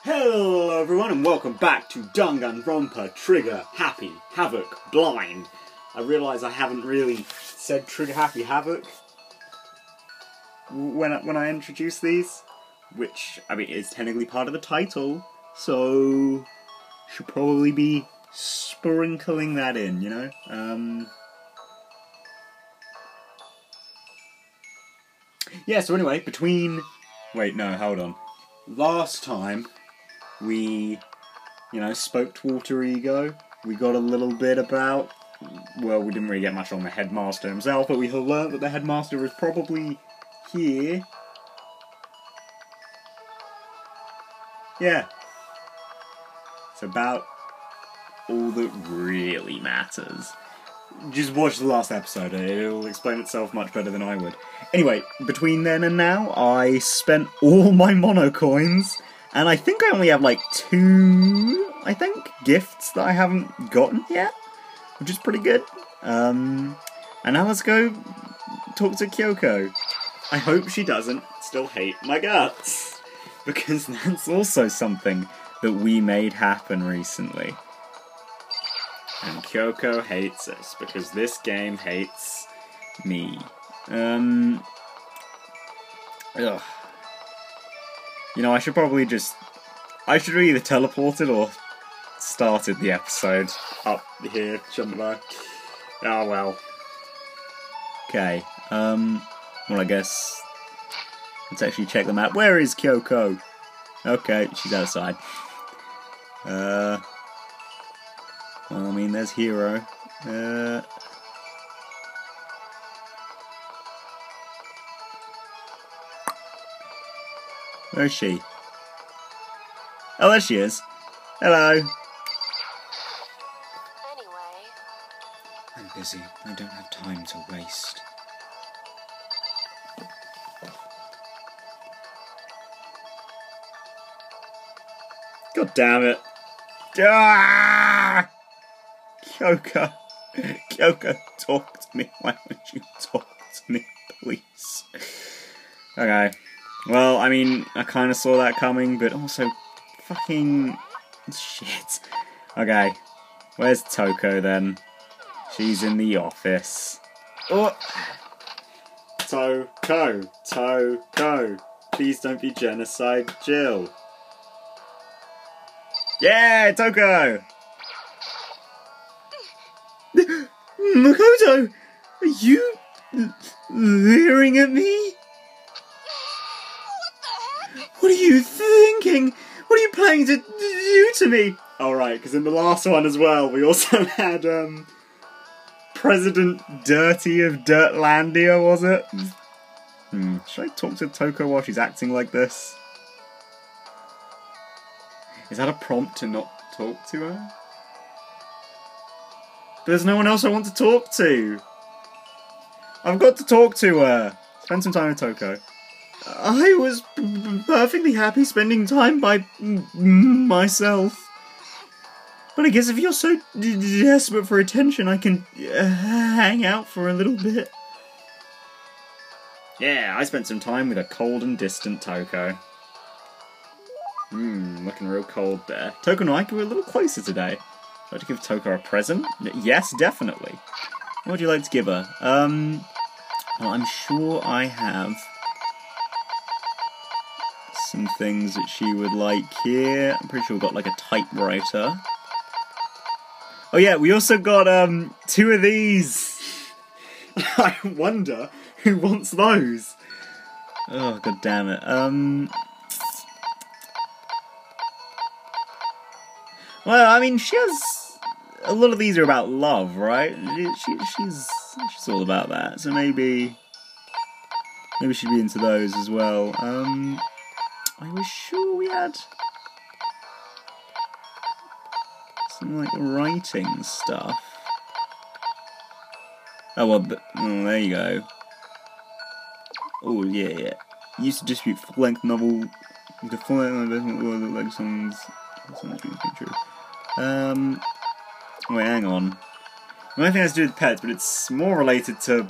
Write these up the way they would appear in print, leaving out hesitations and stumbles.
Hello everyone and welcome back to Danganronpa Trigger Happy Havoc Blind. I realise I haven't really said Trigger Happy Havoc when I introduce these, which, I mean, is technically part of the title, so should probably be sprinkling that in, you know? Yeah, so anyway, wait, no, hold on. Last time, we, spoke to Alter Ego. We got a little bit about, well, we didn't really get much on the headmaster himself, but we learned that the headmaster was probably here. Yeah. It's about all that really matters. Just watch the last episode, it'll explain itself much better than I would. Anyway, between then and now, I spent all my mono coins, and I think I only have like 2, gifts that I haven't gotten yet, which is pretty good. And now let's go talk to Kyoko. I hope she doesn't still hate my guts, because that's also something that we made happen recently. And Kyoko hates us, because this game hates me. Ugh. You know, I should either teleported or started the episode up here, shouldn't I? Oh well. Okay, well I guess, let's actually check the map. Where is Kyoko? Okay, she's outside. Well, I mean, there's Hero. Where is she? Oh, there she is. Hello. Anyway. I'm busy. I don't have time to waste. God damn it. Ah! Kyoko, talk to me. Why won't you talk to me, please? Okay. Well, I mean, I kind of saw that coming, but also, fucking shit. Okay. Where's Toko then? She's in the office. Oh! Toko. Please don't be genocide, Jill. Yeah, Toko! Makoto! Are you leering at me? What are you thinking? What are you planning to do to me? Alright, because in the last one as well, we also had, President Dirty of Dirtlandia, was it? Should I talk to Toko while she's acting like this? Is that a prompt to not talk to her? But there's no one else I want to talk to. I've got to talk to her. Spend some time with Toko. I was perfectly happy spending time by myself. But I guess if you're so desperate for attention, I can hang out for a little bit. Yeah, I spent some time with a cold and distant Toko. Looking real cold there. Toko and I were a little closer today. Would you like to give Toko a present? Yes, definitely. What would you like to give her? Well, I'm sure I have some things that she would like here. I'm pretty sure we've got like a typewriter. Oh yeah, we also got 2 of these. I wonder who wants those. Oh, god damn it. Well, I mean, she has... A lot of these are about love, right? She's all about that, so maybe she'd be into those as well. I was sure we had some, like, writing stuff. Oh, well, there you go. Oh, yeah. Used to distribute full-length novel... The full-length investment world like songs... Wait, hang on. The only thing has to do with pets, but it's more related to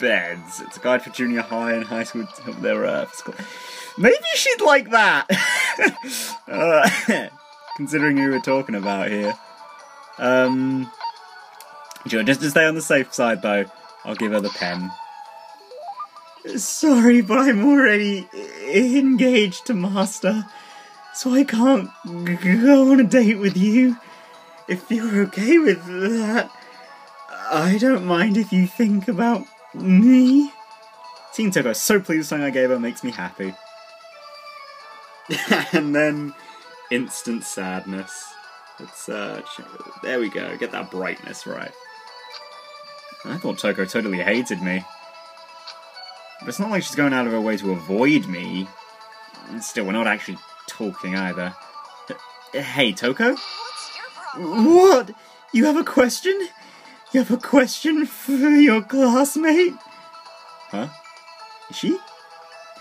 beds. It's a guide for junior high and high school to help their physical... Maybe she'd like that! Considering who we're talking about here. Sure, just to stay on the safe side, though, I'll give her the pen. Sorry, but I'm already engaged to Master, so I can't go on a date with you. If you're okay with that, I don't mind if you think about me. Seeing Toko so pleased with the song I gave her makes me happy. And then, instant sadness. Let's, there we go, get that brightness right. I thought Toko totally hated me. But it's not like she's going out of her way to avoid me. And still, we're not actually talking either. Hey, Toko? What's your problem? What? You have a question? You have a question for your classmate? Huh? Is she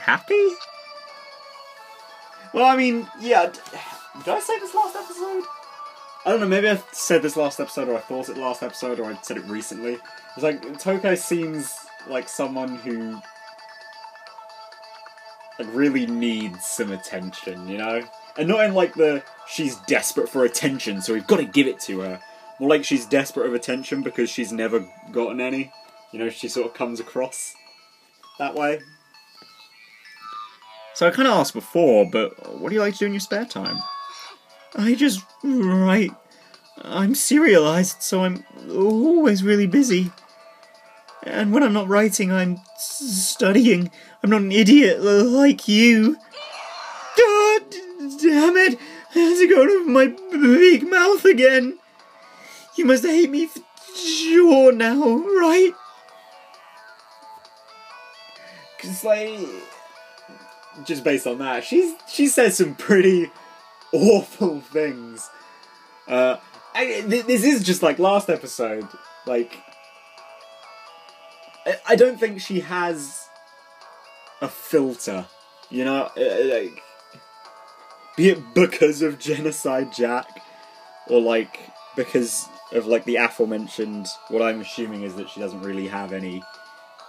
happy? Well, I mean, yeah. Did I say this last episode? I don't know, maybe I said this last episode, or I thought it last episode, or I said it recently. It's like, Toko seems like someone who like really needs some attention, you know? And not in like the, she's desperate for attention, so we've got to give it to her. More like she's desperate of attention because she's never gotten any. You know, she sort of comes across that way. So I kind of asked before, but what do you like to do in your spare time? I just write. I'm serialized, so I'm always really busy. And when I'm not writing, I'm studying. I'm not an idiot like you. God damn it! I had to go to my big mouth again. You must hate me for sure now, right? Cause like, just based on that, she says some pretty awful things. This is just like last episode. Like, I don't think she has a filter, you know, like, be it because of Genocide Jack, or like because of like the aforementioned. What I'm assuming is that she doesn't really have any,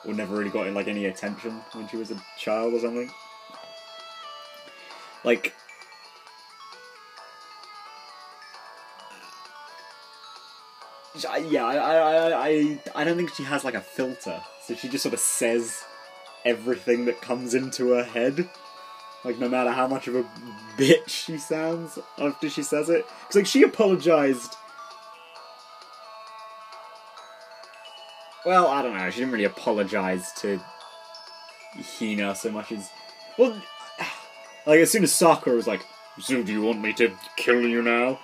or never really got like any attention when she was a child or something. Like, yeah, I don't think she has like a filter, so she just sort of says everything that comes into her head, like no matter how much of a bitch she sounds after she says it. Because like she apologized. Well, I don't know. She didn't really apologize to Hina so much as, well, like as soon as Sakura was like, "So do you want me to kill you now?"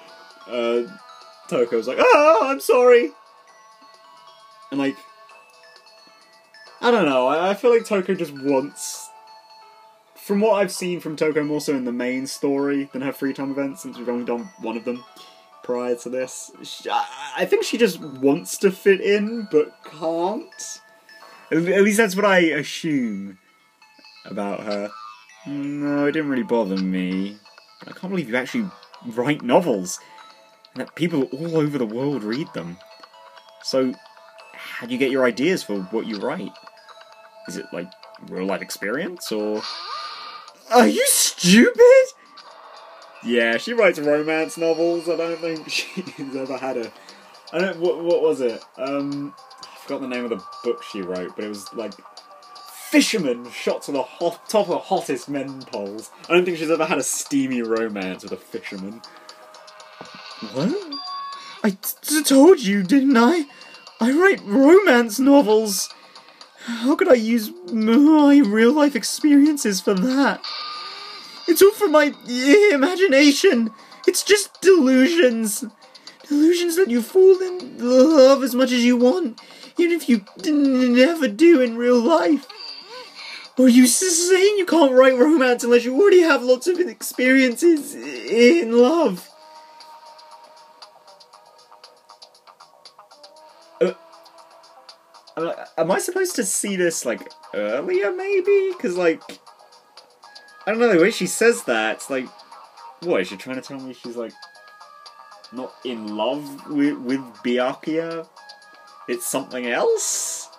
Toko was like, "Oh, I'm sorry." And like, I don't know, I feel like Toko just wants, from what I've seen from Toko more so in the main story than her free time events, since we've only done one of them prior to this, I think she just wants to fit in, but can't. At least that's what I assume about her. No, it didn't really bother me. I can't believe you actually write novels. And that people all over the world read them. So, how do you get your ideas for what you write? Is it, like, real-life experience, or... Are you stupid? Yeah, she writes romance novels. I don't think she's ever had a... What was it? I forgot the name of the book she wrote, but it was, like... Fisherman shot to the top of the hottest men poles. I don't think she's ever had a steamy romance with a fisherman. What? I told you, didn't I? I write romance novels. How could I use my real-life experiences for that? It's all from my imagination. It's just delusions. Delusions that you fall in love as much as you want, even if you never do in real life. Or are you saying you can't write romance unless you already have lots of experiences in love? Am I supposed to see this, like, earlier, maybe? Because, like, I don't know, the way she says that, it's like, what, is she trying to tell me she's, like, not in love with Byakuya? It's something else?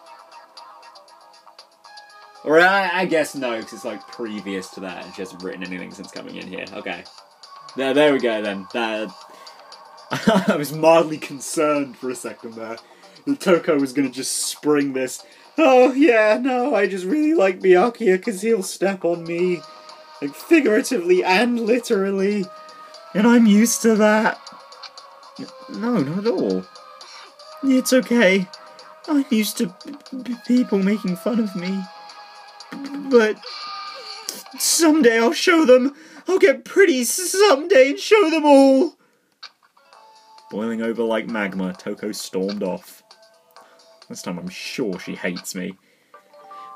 Or I guess no, because it's like previous to that, and she hasn't written anything since coming in here. Okay. There we go then. I was mildly concerned for a second there. That Toko was going to just spring this, oh yeah, no, I just really like Byakuya because he'll step on me. Like, figuratively and literally. And I'm used to that. No, not at all. It's okay. I'm used to people making fun of me. But someday I'll show them. I'll get pretty someday and show them all. Boiling over like magma, Toko stormed off. This time I'm sure she hates me.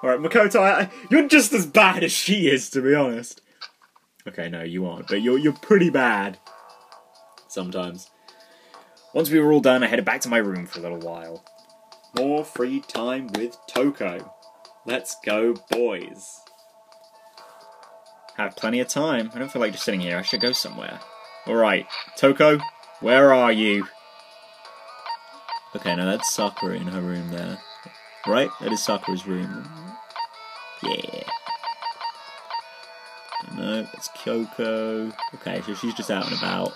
Alright, Makoto, you're just as bad as she is, to be honest. Okay, no, you aren't, but you're pretty bad. Sometimes. Once we were all done, I headed back to my room for a little while. More free time with Toko. Let's go, boys. Have plenty of time. I don't feel like just sitting here. I should go somewhere. Alright, Toko, where are you? Okay, now that's Sakura in her room there. Right? That is Sakura's room. Yeah. No, that's Kyoko. Okay, so she's just out and about.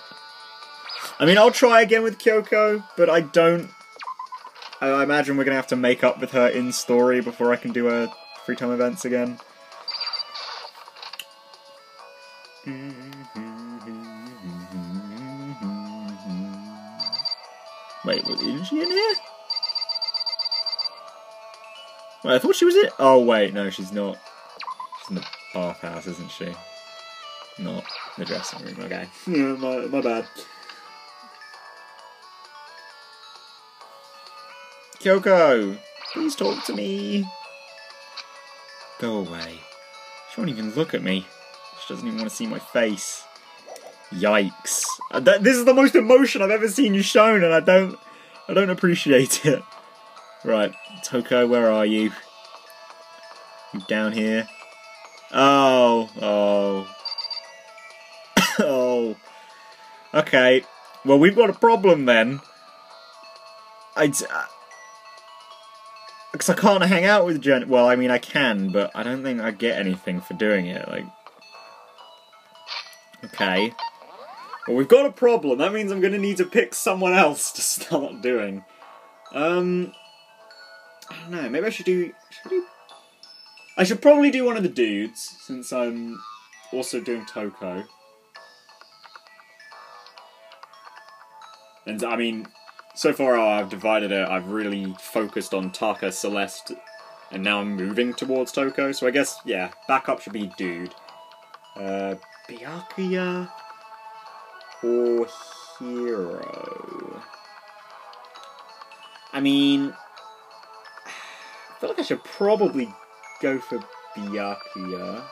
I mean, I'll try again with Kyoko, but I imagine we're going to have to make up with her in story before I can do her free time events again. Wait, isn't she in here? Wait, I thought she was in... Oh, wait, no, she's not. She's in the bathhouse, isn't she? Not the dressing room, okay. Yeah, my bad. Kyoko, please talk to me. Go away. She won't even look at me. She doesn't even want to see my face. Yikes. This is the most emotion I've ever seen you shown, and I don't appreciate it. Right, Toko, where are you? You down here? Oh. Oh. Okay. Well, we've got a problem then. Because I can't hang out with Jen. Well, I mean, I can, but I don't think I get anything for doing it. Like, okay. Well, we've got a problem. That means I'm going to need to pick someone else to start doing. I don't know. Maybe I should do... I should probably do one of the dudes, since I'm also doing Toko. And, I mean, so far I've divided it. I've really focused on Taka, Celeste, and now I'm moving towards Toko. So I guess, yeah, backup should be dude. Byakuya or Hero? I mean, I feel like I should probably go for Byakuya.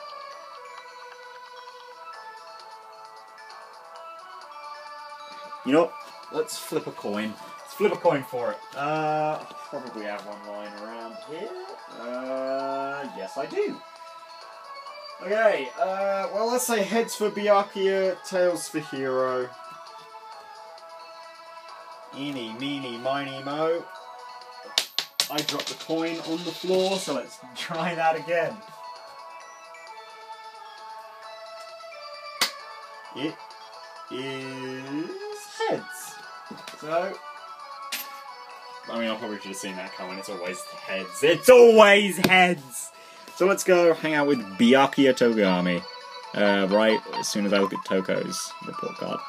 You know what? Let's flip a coin. Let's flip a coin for it. Probably have one lying around here. Yes I do. Okay, well, let's say heads for Byakuya, tails for Hero. Eeny, meeny, miny, mo. I dropped the coin on the floor, so let's try that again. It is heads. So, I mean, I probably should have seen that coming. It's always heads. It's always heads! So let's go hang out with Byakuya Togami. Right as soon as I look at Toko's report card.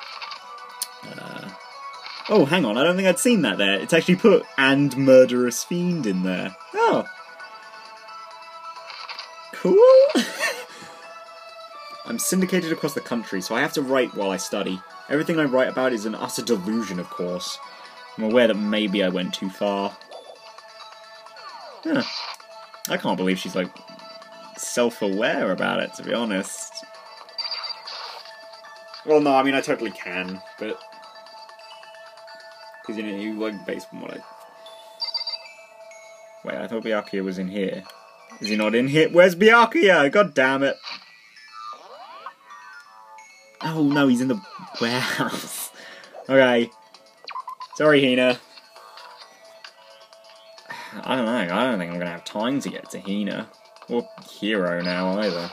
Oh, hang on, I don't think I'd seen that there. It's actually put, and Murderous Fiend in there. Oh. Cool. I'm syndicated across the country, so I have to write while I study. Everything I write about is an utter delusion, of course. I'm aware that maybe I went too far. Huh. I can't believe she's, like, self-aware about it, to be honest. Well, no, I mean, I totally can, but... Because, you know, you like based on what I... Wait, I thought Byakuya was in here. Is he not in here? Where's Byakuya? God damn it. Oh, no, he's in the warehouse. Okay. Sorry, Hina. I don't know. I don't think I'm going to have time to get to Hina. or hero now either.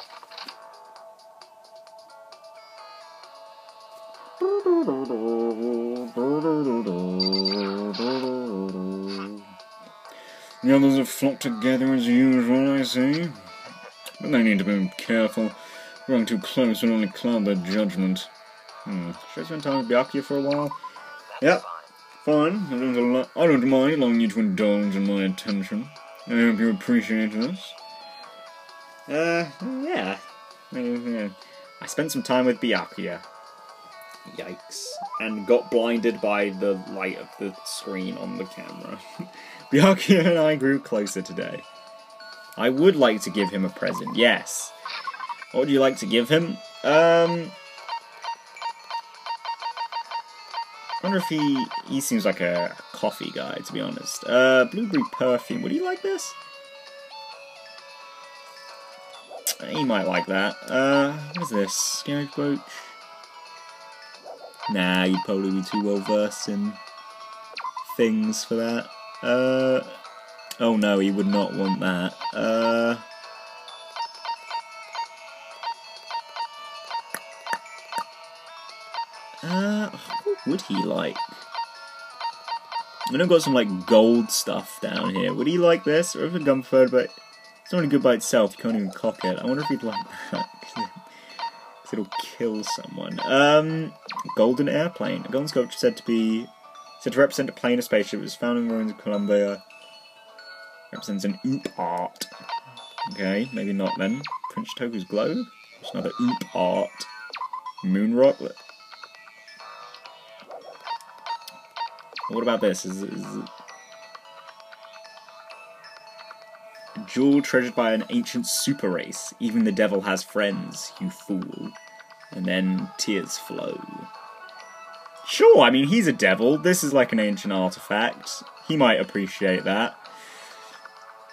The others have flocked together as usual, I see. But they need to be careful. Growing too close will only cloud their judgment. Should I spend time with Byakuya for a while? Yep. Fine. I don't mind allowing you to indulge in my attention. I hope you appreciate this. Yeah. I spent some time with Byakuya. Yikes. And got blinded by the light of the screen on the camera. Byakuya and I grew closer today. I would like to give him a present, yes. What would you like to give him? I wonder if he seems like a coffee guy, to be honest. Blueberry perfume, would he like this? He might like that. What is this? Scary brooch? Nah, you'd probably be too well versed in things for that. Oh no, he would not want that. What would he like? I know I've got some like gold stuff down here. Would he like this? Or if a gunfire, but it's not only good by itself, you can't even cock it. I wonder if he'd like that. Because it'll kill someone. Golden airplane. A golden sculpture said to represent a plane or spaceship. It was found in the ruins of Columbia. Represents an oop art. Okay, maybe not then. Prince Toku's globe? It's another oop art. Moon rock? What about this? Is it a jewel treasured by an ancient super race. Even the devil has friends, you fool. And then tears flow. Sure, I mean, he's a devil. This is like an ancient artifact. He might appreciate that.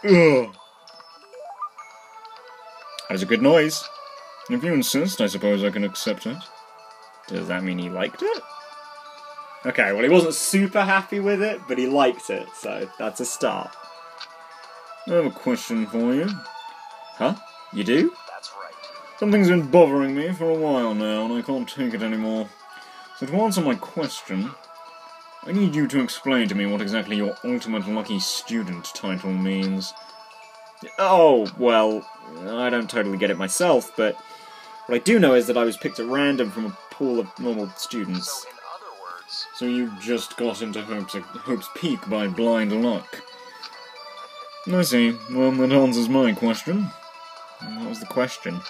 Ugh. That is a good noise. If you insist, I suppose I can accept it. Does that mean he liked it? Okay, well, he wasn't super happy with it, but he liked it, so that's a start. I have a question for you. Huh? You do? That's right. Something's been bothering me for a while now, and I can't take it anymore. So to answer my question, I need you to explain to me what exactly your ultimate lucky student title means. Oh, well, I don't totally get it myself, but what I do know is that I was picked at random from a pool of normal students. So, in other words... So you just got into Hope's Peak by blind luck. I see. Well, that answers my question. What was the question?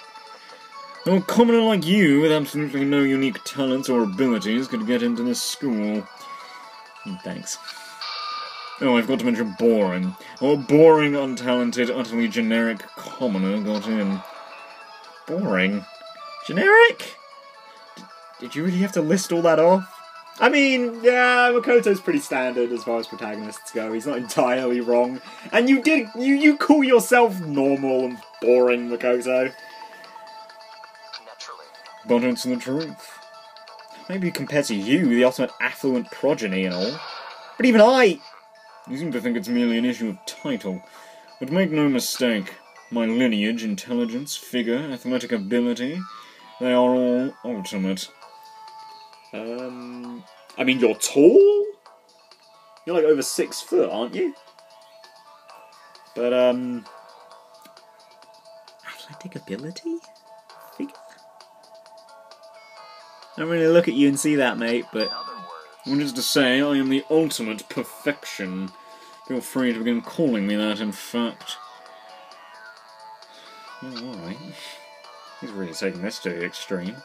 No commoner like you, with absolutely no unique talents or abilities, could get into this school. Thanks. Oh, I've got to mention boring. Oh, boring, untalented, utterly generic commoner got in. Boring? Generic? Did you really have to list all that off? I mean, yeah, Makoto's pretty standard as far as protagonists go. He's not entirely wrong. And you call yourself normal and boring, Makoto. Naturally. But it's the truth. Maybe compared to you, the ultimate affluent progeny and all. But even I... You seem to think it's merely an issue of title. But make no mistake, my lineage, intelligence, figure, athletic ability, they are all ultimate. I mean, you're tall? You're like over 6 foot, aren't you? But, athletic ability? Figure? I don't really look at you and see that, mate, but... Which is to say, I am the ultimate perfection. Feel free to begin calling me that, in fact. Alright. He's really taking this to the extreme.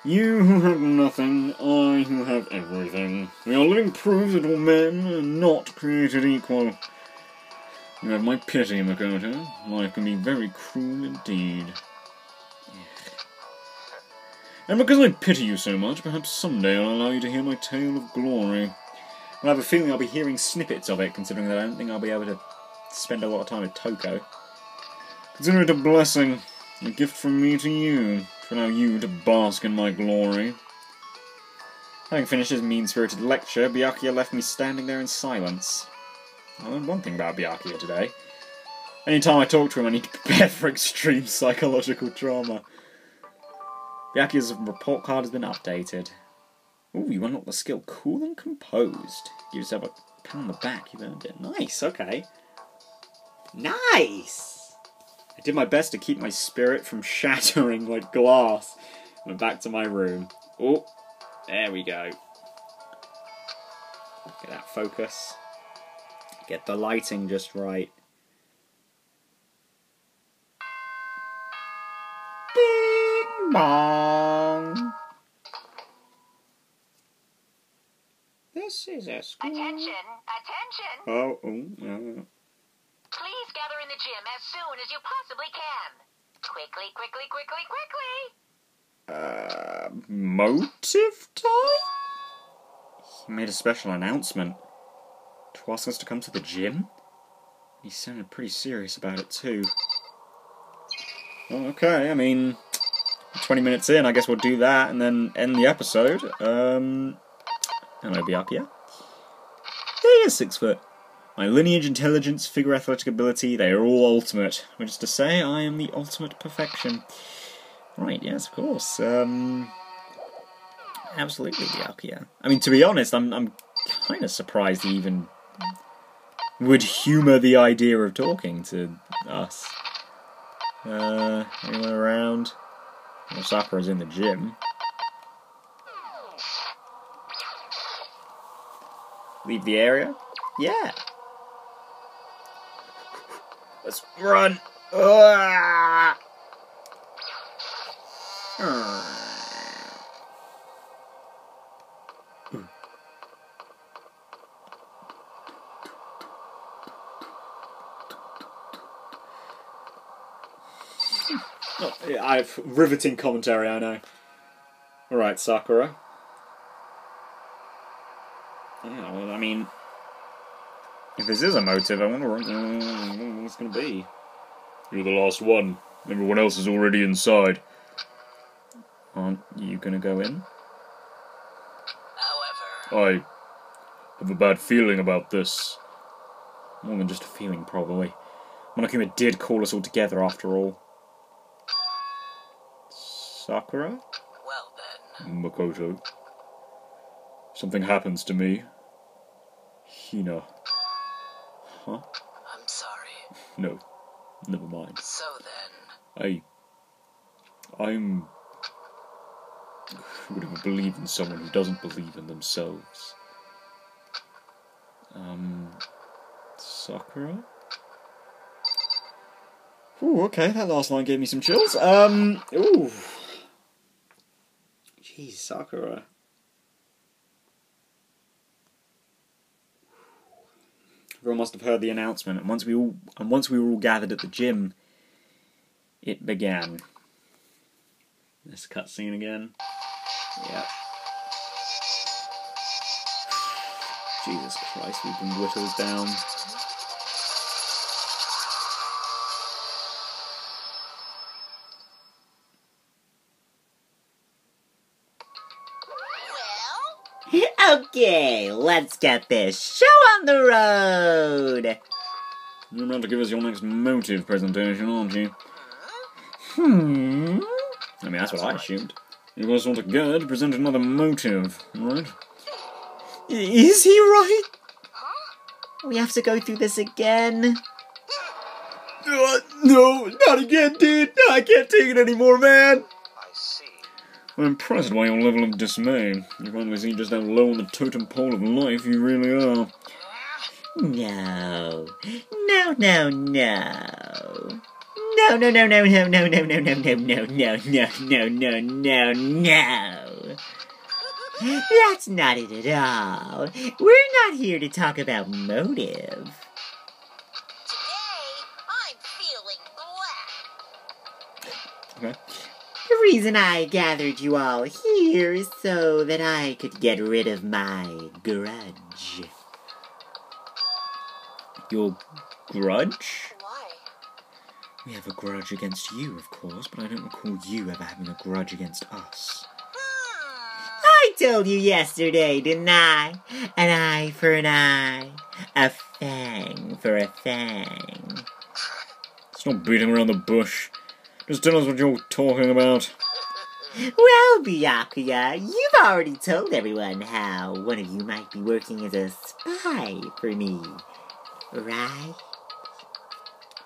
You who have nothing, I who have everything. We are living proof that all men are not created equal. You have my pity, Makoto. Life can be very cruel indeed. And because I pity you so much, perhaps someday I'll allow you to hear my tale of glory. I have a feeling I'll be hearing snippets of it, considering that I don't think I'll be able to spend a lot of time with Toko. Consider it a blessing, a gift from me to you, to allow you to bask in my glory. Having finished his mean-spirited lecture, Byakuya left me standing there in silence. I learned one thing about Byakuya today. Anytime I talk to him, I need to prepare for extreme psychological trauma. Byakuya's report card has been updated. Ooh, you unlocked the skill Cool and Composed. Give yourself a pat on the back, you've earned it. Nice, okay. Nice! I did my best to keep my spirit from shattering like glass. Went back to my room. Oh, there we go. Get that focus. Get the lighting just right. Bing bong. This is a school. Attention! Attention! Oh. Please gather in the gym as soon as you possibly can. Quickly, quickly, quickly, quickly! Motive time? He made a special announcement to ask us to come to the gym. He sounded pretty serious about it too. Well, okay, I mean, 20 minutes in, I guess we'll do that and then end the episode. Hello, Byakuya. He is 6 foot. My lineage, intelligence, figure athletic ability, they are all ultimate. Which is to say, I am the ultimate perfection. Right, yes, of course. Absolutely, Byakuya. I mean, to be honest, I'm kind of surprised he even would humour the idea of talking to us. Anyone around? Well, Sakura's in the gym. Leave the area? Yeah. Let's run. Oh, yeah, I've riveting commentary, I know. Alright, Sakura. Yeah, well, I mean, if this is a motive, I wonder what it's going to be. You're the last one. Everyone else is already inside. Aren't you going to go in? However, I have a bad feeling about this. More than just a feeling, probably. Monokuma did call us all together, after all. Sakura? well then. Makoto. Something happens to me. Hina. Huh? I'm sorry. No. Never mind. So then. I'm... Who would ever believe in someone who doesn't believe in themselves? Sakura? Ooh, okay, that last line gave me some chills. Ooh. Jeez, Sakura. Everyone must have heard the announcement, and once we were all gathered at the gym, it began. This cutscene again. Yep. Jesus Christ, we've been whittled down. Okay, let's get this show on the road! You're about to give us your next motive presentation, aren't you? I mean, that's what I assumed. You guys want to go to present another motive, right? Is he right? We have to go through this again? No, not again, dude! I can't take it anymore, man! I'm impressed by your level of dismay. You finally see just how low on the totem pole of life you really are. No. No, no, no. No, no, no, no, no, no, no, no, no, no, no, no, no, no, no, no. That's not it at all. We're not here to talk about motive. Today, I'm feeling black. Okay. The reason I gathered you all here is so that I could get rid of my grudge. Your grudge? Why? We have a grudge against you, of course, but I don't recall you ever having a grudge against us. I told you yesterday, didn't I? An eye for an eye, a fang for a fang. Let's not beating around the bush. Just tell us what you're talking about. Well, Byakuya, you've already told everyone how one of you might be working as a spy for me, right?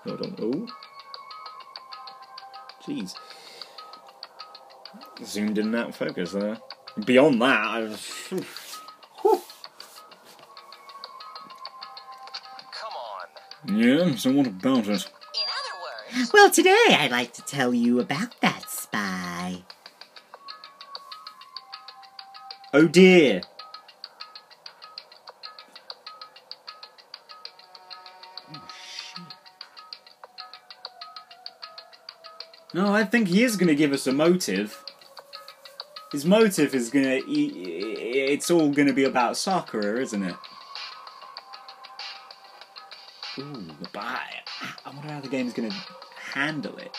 I don't know. Jeez. Zoomed in out of focus there. Beyond that, I was... Come on. Yeah, so what about it? In other words, Well, today I'd like to tell you about that spy. Oh dear. No, I think he is going to give us a motive. His motive is going to... It's all going to be about Sakura, isn't it? Ooh, but I wonder how the game's going to handle it.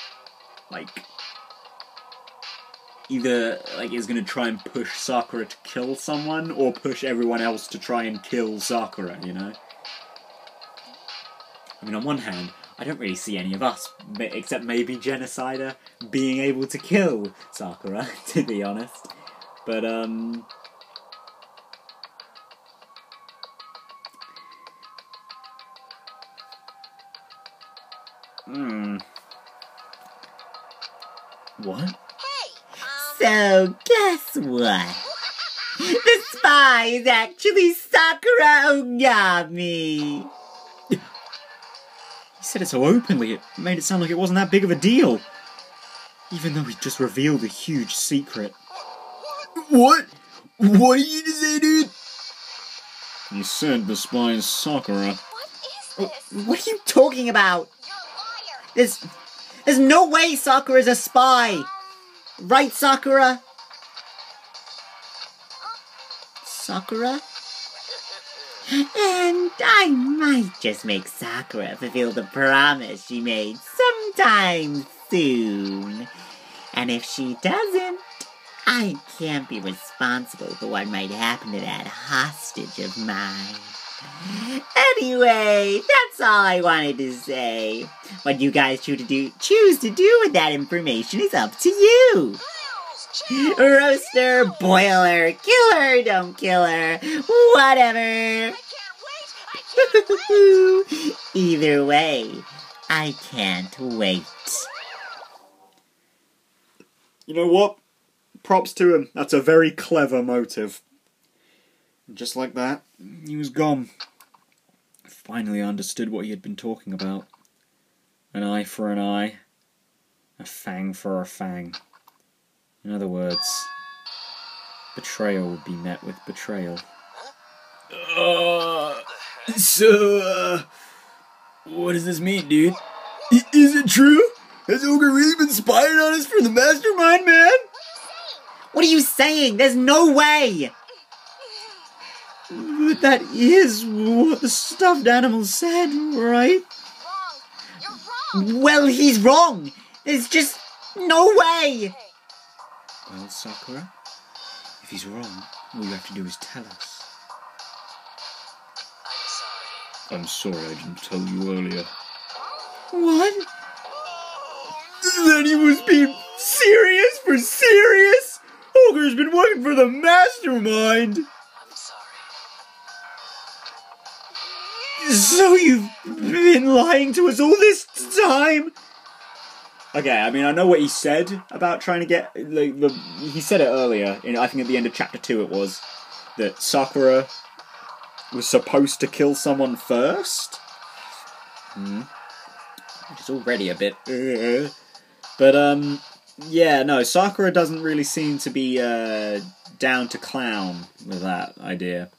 Like... Either, like, it's going to try and push Sakura to kill someone, or push everyone else to try and kill Sakura, you know? I mean, on one hand, I don't really see any of us, except maybe Genocider, being able to kill Sakura, to be honest. But, What? So, guess what? The spy is actually Sakura Ogami! You said it so openly, it made it sound like it wasn't that big of a deal. Even though we just revealed a huge secret. What? What did you just say, dude? You said the spy is Sakura. what is this? What are you talking about? You're a liar. There's no way Sakura's a spy! Right, Sakura? Sakura? And I might just make Sakura fulfill the promise she made sometime soon. And if she doesn't, I can't be responsible for what might happen to that hostage of mine. Anyway, that's all I wanted to say. What you guys choose to do with that information is up to you. Roaster, boil her, kill her, don't kill her, whatever. Either way, I can't wait. You know what? Props to him. That's a very clever motive. Just like that, he was gone. Finally understood what he had been talking about. An eye for an eye, a fang for a fang. In other words, betrayal would be met with betrayal. So, what does this mean, dude? Is it true? Has Ogre really been spying on us for the mastermind, man? What are you saying? There's no way! But that is what the stuffed animal said, right? Wrong. You're wrong. Well, he's wrong! There's just no way! Well, Sakura, if he's wrong, all you have to do is tell us. I'm sorry I didn't tell you earlier. What? Then he was being serious for serious? Ogre's been working for the mastermind! I'm sorry. So you've been lying to us all this time? Okay, I mean, I know what he said about trying to get... he said it earlier, I think at the end of Chapter 2 it was, that Sakura was supposed to kill someone first? Which is already a bit... But, yeah, no, Sakura doesn't really seem to be down to clown with that idea.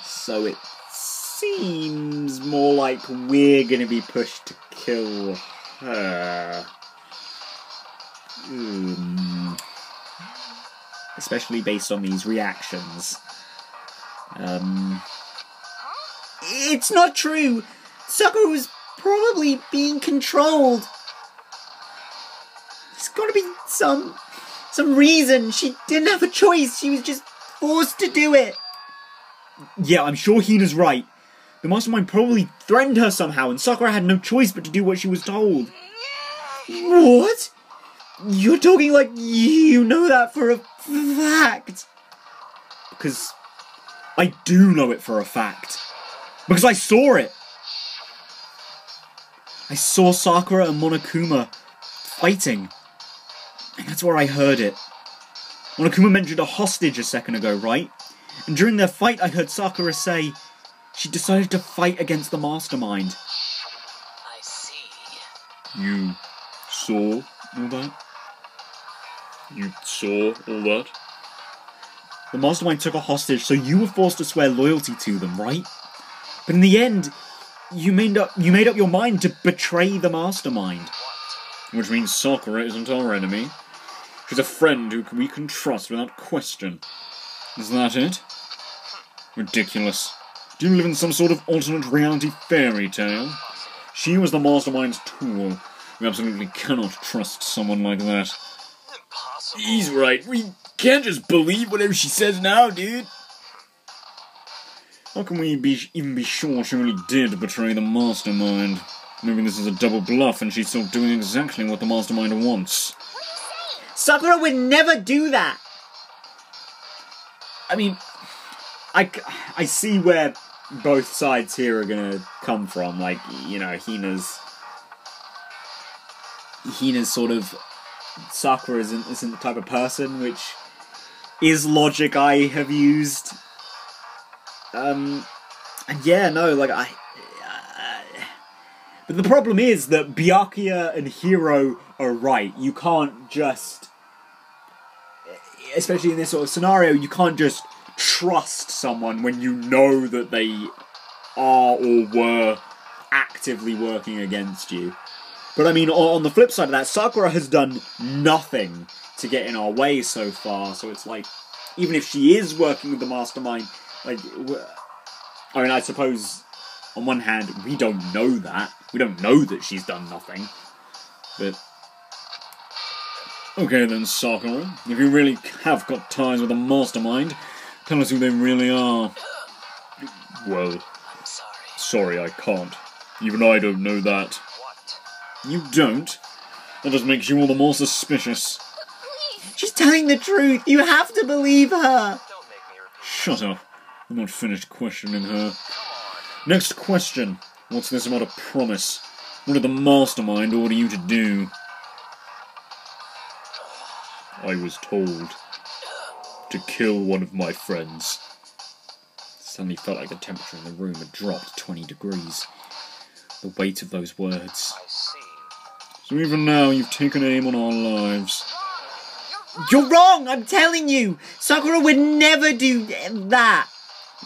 So it seems more like we're going to be pushed to kill her. Especially based on these reactions. It's not true! Sakura was probably being controlled. There's gotta be some reason. She didn't have a choice. She was just forced to do it. Yeah, I'm sure Hina's right. The mastermind probably threatened her somehow, and Sakura had no choice but to do what she was told. What? You're talking like you know that for a fact. Because I do know it for a fact. Because I saw it. I saw Sakura and Monokuma fighting. And that's where I heard it. Monokuma mentioned a hostage a second ago, right? And during their fight, I heard Sakura say she decided to fight against the mastermind. I see. You saw all that? You saw all that? The mastermind took a hostage, so you were forced to swear loyalty to them, right? But in the end, you made up your mind to betray the mastermind. Which means Sakura isn't our enemy. She's a friend who we can trust without question. Is that it? Ridiculous. Do you live in some sort of alternate reality fairy tale? She was the mastermind's tool. We absolutely cannot trust someone like that. Impossible. He's right. We can't just believe whatever she says now, dude. How can we even be sure she really did betray the mastermind? Maybe this is a double bluff and she's still doing exactly what the mastermind wants. Sakura would never do that! I mean, I see where both sides here are gonna come from. Like, you know, Hina's sort of... Sakura isn't the type of person, which is logic I have used. And yeah, no, like, but the problem is that Byakuya and Hiro are right. You can't just... Especially in this sort of scenario, you can't just trust someone when you know that they are or were actively working against you. But I mean, on the flip side of that, Sakura has done nothing to get in our way so far, so it's like, even if she is working with the mastermind, like, I mean, I suppose, on one hand, we don't know that. We don't know that she's done nothing. But... Okay then, Sakura, if you really have got ties with the mastermind, tell us who they really are. Well, I'm sorry. sorry, I can't. Even I don't know that. What? You don't? That just makes you all the more suspicious. She's telling the truth! You have to believe her! Don't make me repeat. Shut up. I'm not finished questioning her. Next question. What's this about a promise? What did the mastermind order you to do? I was told to kill one of my friends. Suddenly felt like the temperature in the room had dropped 20 degrees. The weight of those words. I see. So even now, you've taken aim on our lives. You're wrong! I'm telling you! Sakura would never do that!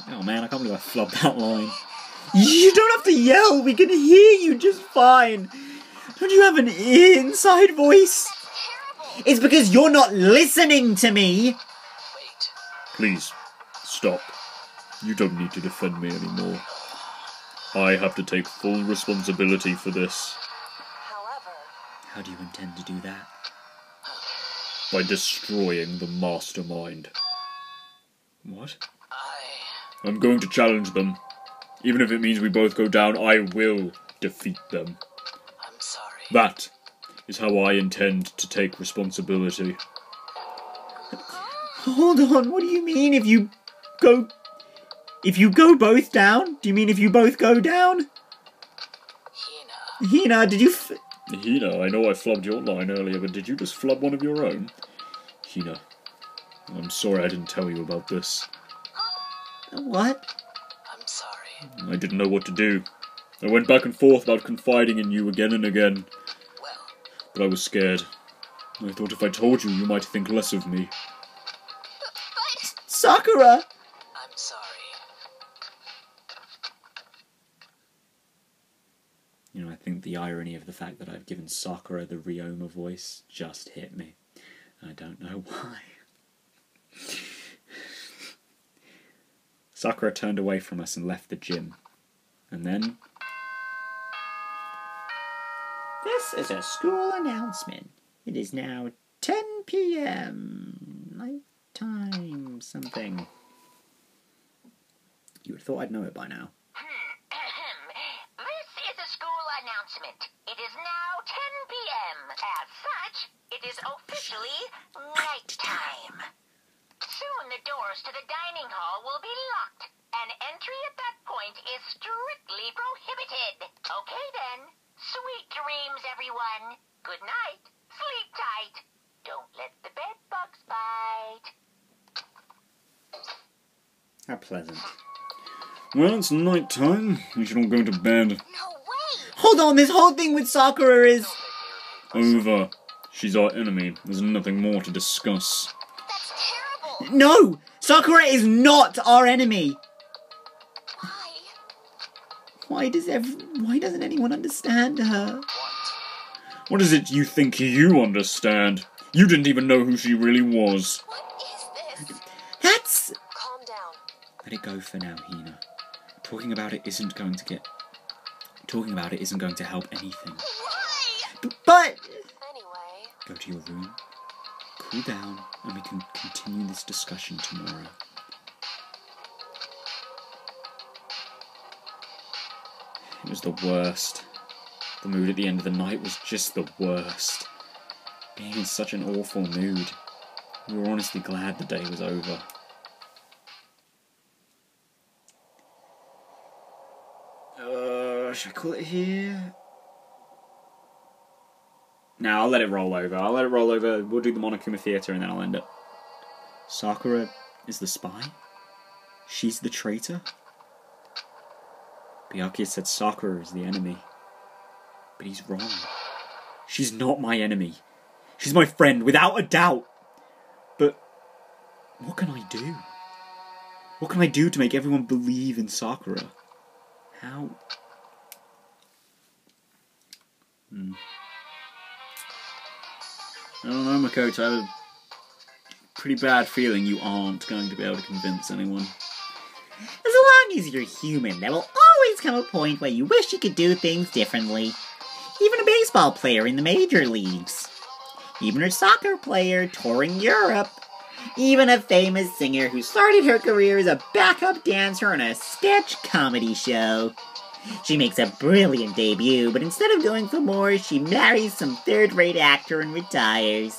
Oh man, I can't believe I flubbed that line. You don't have to yell! We can hear you just fine! Don't you have an inside voice? It's because you're not listening to me! Wait. Please, stop. You don't need to defend me anymore. I have to take full responsibility for this. However, How do you intend to do that? By destroying the mastermind. What? I'm going to challenge them. Even if it means we both go down, I will defeat them. I'm sorry. That is how I intend to take responsibility. Hold on, what do you mean if you go... If you go both down? Do you mean if you both go down? Hina. Hina, did you Hina, I know I flubbed your line earlier, but did you just flub one of your own? Hina, I'm sorry I didn't tell you about this. What? I'm sorry. I didn't know what to do. I went back and forth about confiding in you again and again. Well, But I was scared. I thought if I told you, you might think less of me. Sakura! I'm sorry. You know, I think the irony of the fact that I've given Sakura the Ryoma voice just hit me. I don't know why. Sakura turned away from us and left the gym. And then... This is a school announcement. It is now 10 p.m. Nighttime something. You would have thought I'd know it by now. officially nighttime. Soon the doors to the dining hall will be locked, and entry at that point is strictly prohibited. Okay then. Sweet dreams, everyone. Good night. Sleep tight. Don't let the bed bugs bite. How pleasant. Well, it's night time. We should all go to bed. No way! Hold on, this whole thing with Sakura is... Over. She's our enemy. There's nothing more to discuss. That's terrible! No! Sakura is not our enemy! Why? Why doesn't anyone understand her? What is it you think you understand? You didn't even know who she really was. What is this? That's... Calm down. Let it go for now, Hina. Talking about it isn't going to help anything. Why? But... Anyway. Go to your room, cool down, and we can continue this discussion tomorrow. It was the worst. The mood at the end of the night was just the worst. Being in such an awful mood. We were honestly glad the day was over. Should I call it here? No, I'll let it roll over. We'll do the Monokuma Theatre and then I'll end it. Sakura is the spy? She's the traitor? Byakuya said Sakura is the enemy. But he's wrong. She's not my enemy. She's my friend, without a doubt. But what can I do? What can I do to make everyone believe in Sakura? How? I don't know, Makoto. I have a pretty bad feeling you aren't going to be able to convince anyone. As long as you're human, there will always come a point where you wish you could do things differently. Even a baseball player in the major leagues. Even a soccer player touring Europe. Even a famous singer who started her career as a backup dancer on a sketch comedy show. She makes a brilliant debut, but instead of going for more, she marries some third-rate actor and retires.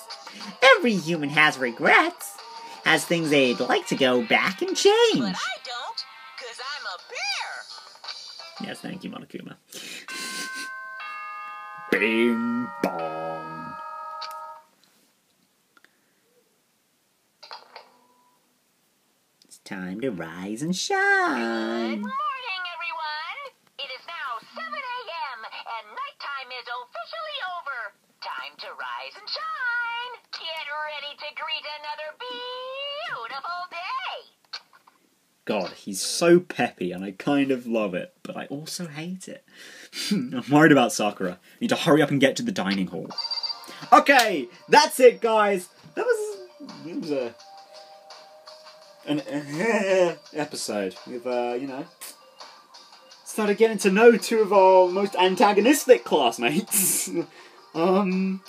Every human has regrets. Has things they'd like to go back and change. But I don't, 'cause I'm a bear. Yes, thank you, Monokuma. Bing bong. It's time to rise and Good shine. morning, everyone. It is now 7 a.m. and nighttime is officially over. Time to rise and shine. Get ready to greet another beautiful day. God, he's so peppy and I kind of love it, but I also hate it. I'm worried about Sakura. I need to hurry up and get to the dining hall. Okay, that's it, guys. That was an episode. We've, started getting to know two of our most antagonistic classmates. And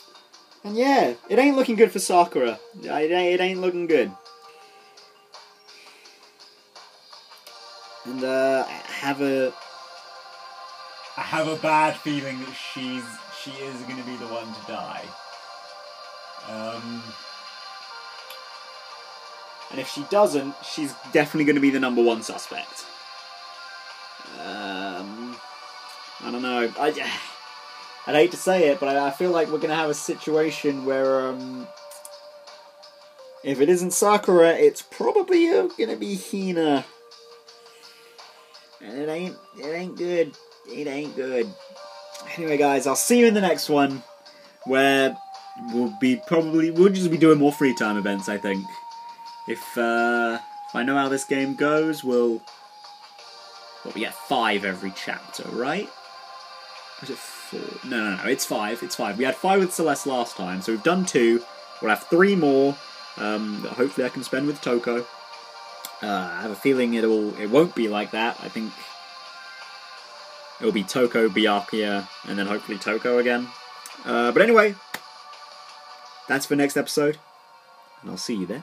yeah, it ain't looking good for Sakura. It ain't looking good. And I have a bad feeling that she is going to be the one to die. And if she doesn't, she's definitely going to be the #1 suspect. I don't know. I'd hate to say it, but I feel like we're going to have a situation where if it isn't Sakura, it's probably going to be Hina. And it ain't good. It ain't good. Anyway, guys, I'll see you in the next one, where we'll just be doing more free time events, I think. If I know how this game goes, we get 5 every chapter, right? Or is it 4? No, it's 5. It's 5. We had 5 with Celeste last time, so we've done 2. We'll have 3 more, that hopefully I can spend with Toko. I have a feeling it won't be like that. I think it'll be Toko, Byakuya, and then hopefully Toko again. But anyway, that's for next episode, and I'll see you then.